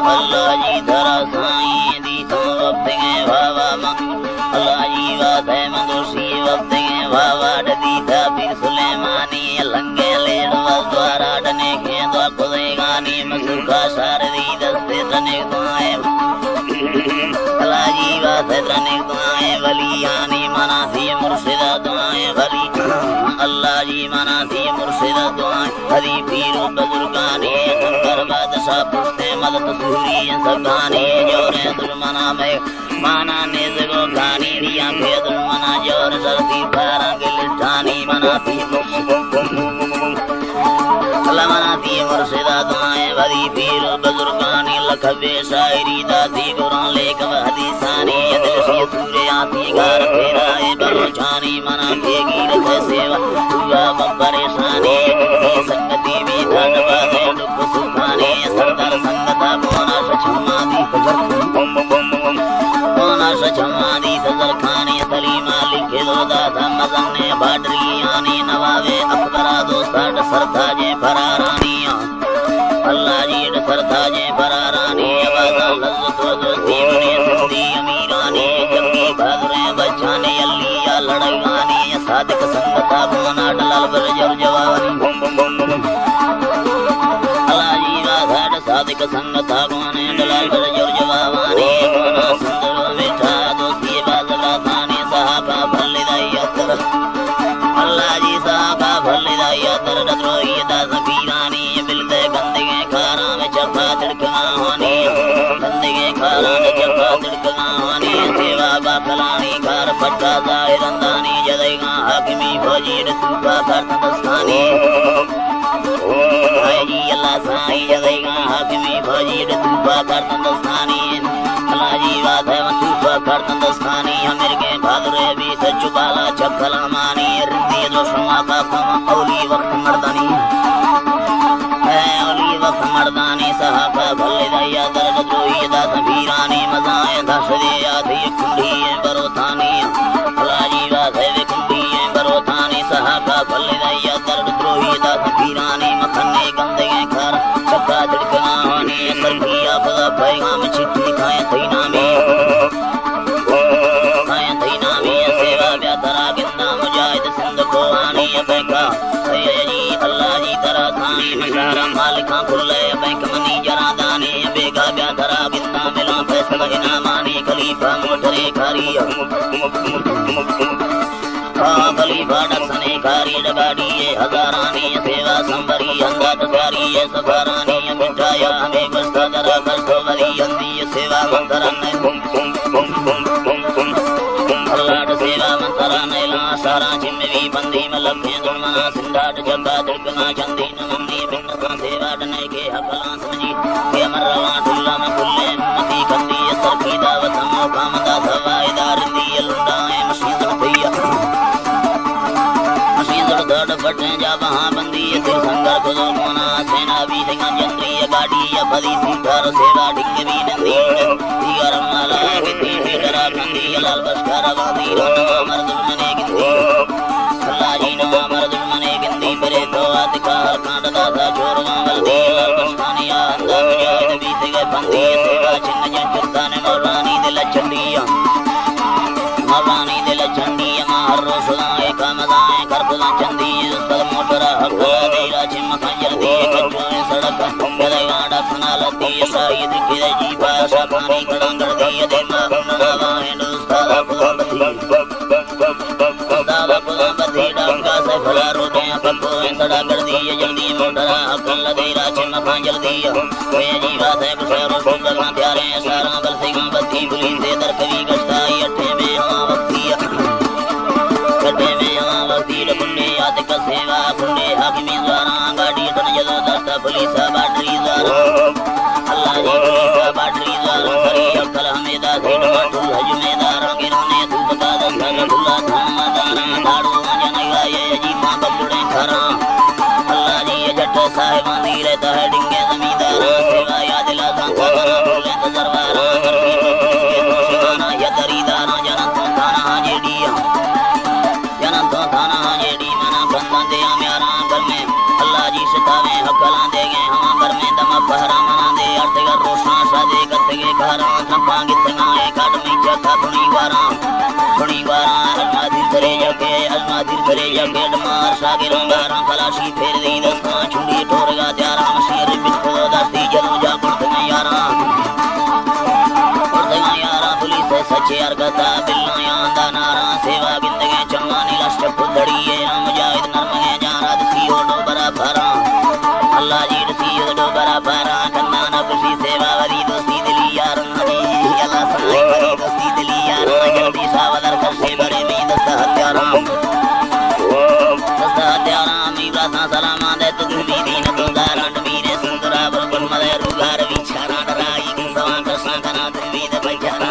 अल्लाह जी धरा साईं दी तुम वक्त के भावा अल्लाह जी बात है मंदोशी वक्त के भावा डदी था फिर सुलेमानी लंगे लेड़ द्वारा डने के द्वा खुदे गानी मसुखा शारदी दस्ते तने दुआएं अल्लाह जी बात है तने दुआएं वलियानी मना थी मुर्शिदा दुआएं वली अल्लाह जी मना थी मुर्शिदा दुआएं हरी पीर बुजुर्गानी करबत सा पुछते मदद सूरी सगानी जोरे दुर्मना में माना ने जगो गानी रिया के दुर्मना जोर सरती पारा के लिठानी मना थी अल्लाह मना थी मुर्शिदा दुआएं वली पीर बुजुर्गानी लखवे शायरी दादी कुरान लेख हदीसानी दिल से सूरे आती घर फेराए बरोचानी मना के गिर के सेवा हुआ परेशानी संगति भी धन्यवाद दुख सुखानी सरदार संगता बोना सचमादी बोना सचमादी सजर खानी सलीमा लिखे दो दादा मजन ने बाडरियानी नवावे अकबरा दोस्ताट सरदाजे फरारानिया अल्लाह जी सरदाजे फरारानी आवाज़ लज्जत दोस्ती ने सुंदी अमीरानी जंगी भागरे बचाने अल्लिया लड़ाईवानी सादिक संगता बोना डलाल बरजर जवानी अल्लाह जी वाघाट सादिक संगता बोने डलाल बरजर जवानी बोना सुंदर बेटा दोस्ती बाजरा खानी साहबा भल्लिदायतर अल्लाह जी साहबा भल्लिदायतर डद्रोही दास पीरानी बिलते गंदगे खारा में चखा तिड़कना होनी गंदगे खारा में चखा तिड़कना होनी सेवा बाकलानी कार पट्टा जाहिरंदानी जदेगा हाकिमी फौजी रसूबा करत दस्तानी हाय जी अल्लाह साईं जदेगा हाकिमी फौजी रसूबा करत दस्तानी अल्लाह जी बात है वसूबा करत दस्तानी अमीर के भागरे भी सचुबाला चखला मानी रिंदी जो शमा का कम औली वक्त मर्दानी है औली वक्त मर्दानी साहबा भले दया दर्द जोई दास भीरानी मजाए दशदे आधी कुंडी बरोतानी अल्लाह जी बात है कुंडी बरोतानी साहबा भले दया दर्द जोई दास भीरानी मखने गंदे घर चक्का तिड़कना होनी सरकी आपदा पैगाम चिट्ठी खाए थईना में सेवा व्याधरा गिंदा मुजाहिद सिंध को आनी बैंका जी अल्लाह जी तरा साईं मशारा मालिका खुले बैंक मनी जरा दानी बेगा व्याधरा गिंदा मिला फैसला इनामानी खलीफा मोटरे खारी खलीफा डसने खारी डगाड़ी हजारानी सेवा संबरी अंदाज कारी सफारानी मिठाया हमें बस्ता दरा बस्तो बरी अंदी सेवा मंतरन अल्लाह सेवा मंतरा नैला सारा जिम्मेवी बंदी मलखे दुर्मना सिंधाट जग्गा दुर्गना चंदी नंदी बिन्नता सेवा डने के हकला समझी के मरवा ठुल्ला में खुले मती कंदी सरकी दावत मौका मदा सवाईदार दी लुंडाए मशीदर भैया मशीदर दड़ बटे जा वहां बंदी तिर संगर खुदो मोना सेना भी सिंगा जंद्री गाड़ी या बदी सीधार सेवा डिंगे भी नंदी दिगरम वाला कितनी बेडरा कंदी लाल बस्कर वादी मर्दुल मने गिंदी अल्लाह जी नो मर्दुल मने गिंदी मेरे तो अधिकार कांड दादा छोर मांगल दी बस्तानिया अंदर मुजाहिद भी सिगे बंदी सेवा चिन्ह जंचुता ने मौलानी दिल चंदिया मौलानी दिल चंदिया मार रोसलाए कामदाए करबला चंदी उस्ताद मोटरा हकला देरा चिम खंजर दी कच्चो सड़क गदेगा डखना लती शाहिद के जी पाशा पानी कड़ंगड़ दी देमा नवा है उस्ताद बधी डंका से भला रोटे पक्को सड़ा कर दी जल्दी मोटरा अकल देरा चिम खंजर दी वे जी बात है बशर सुंदर प्यारे सारा बल सिंह बत्ती बुली से दर कवि गस्ताई अठे में कुंडे याद का सेवा कुंडे हाकिमी द्वारा गाड़ी तन जदो दस्ता पुलिस बाटरी द्वारा अल्लाह जी पुलिस बाटरी द्वारा सरी अकल हमेदा सेठ माठुल हज मेदार गिरोने धूप का दस्ता लठुला थामा दाना दाड़ू जनैया ये जी मां बबड़े खरा अल्लाह जी ये जट साहिब मंदिर रहता है डिंगे जमींदार सेवा याद ला सांसा बना बोले तो दरबार करती शिवाना या दरीदार जनत थाना जेडिया जनत थाना जेडी मना बंदा दे म्यारा घर में अल्लाह जी सतावे हकला दे गए पहरा मना दे अर्थ कर रोशना साजे करते के घरा चंपा गितना एक आदमी चखा धुनी वारा अलमादी करे जाके डमार सागे रंगारा कलाशी फेर दी दस्ता छुड़ी ठोरगा त्यारा मशीर बिस्को दस्ती जलू जा पड़ते यारा पुलिस सच्चे अर्गता बिल्ला यांदा नारा सेवा गिंदगे चम्मानी लष्ट फुदड़िए राम जाहिद नरमगे जारा दसी ओडो बरा भरा अल्लाह जी दसी ओडो बरा भरा कन्ना नबसी सेवा वरी दोस्ती दिली यार नबी अल्लाह सनाई वरी दोस्ती दिली यार जल्दी सावदर कर से बड़े में दस्ता हत्याराम इब्राहिम सलामा दे तुम भी दीन तो दारंड वीरे सुंदरा बरबल मदे रुगार विचारा डराई के सवां कृष्ण कना द्विविध बचारा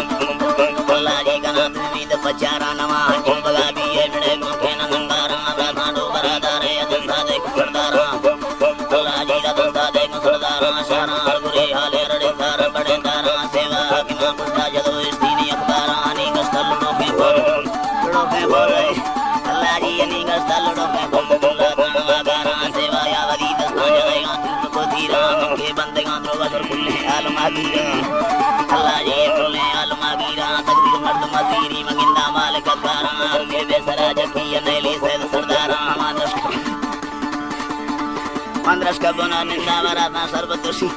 अल्लाह जी कना द्विविध बचारा नवा हम बगा भी है बड़े मुखे न नंगारा राधाडो बरादारे दस्ता दे सरदारा अल्लाह जी दा दस्ता दे सरदारा शारा गुरे हाले रड़े तार बड़े तारा सेवा की मां पुष्टा जदो स्तीनी अखबारा नी गस्तल लोके बोल अल्लाह जी नी गस्तल लोके बोल गारा सेवा या वली दस्ता जगेगा तुम को धीरा के बंदेगा द्रोवर खुले आलमागीरा अल्लाह जी खुले आलमागीरा तकदीर मर्द मजीरी मगिंदा मालिक गारा के बेसरा जकी नेली सैद सरदारा मांद्रश का बना निंदा वराता सर्वतोषी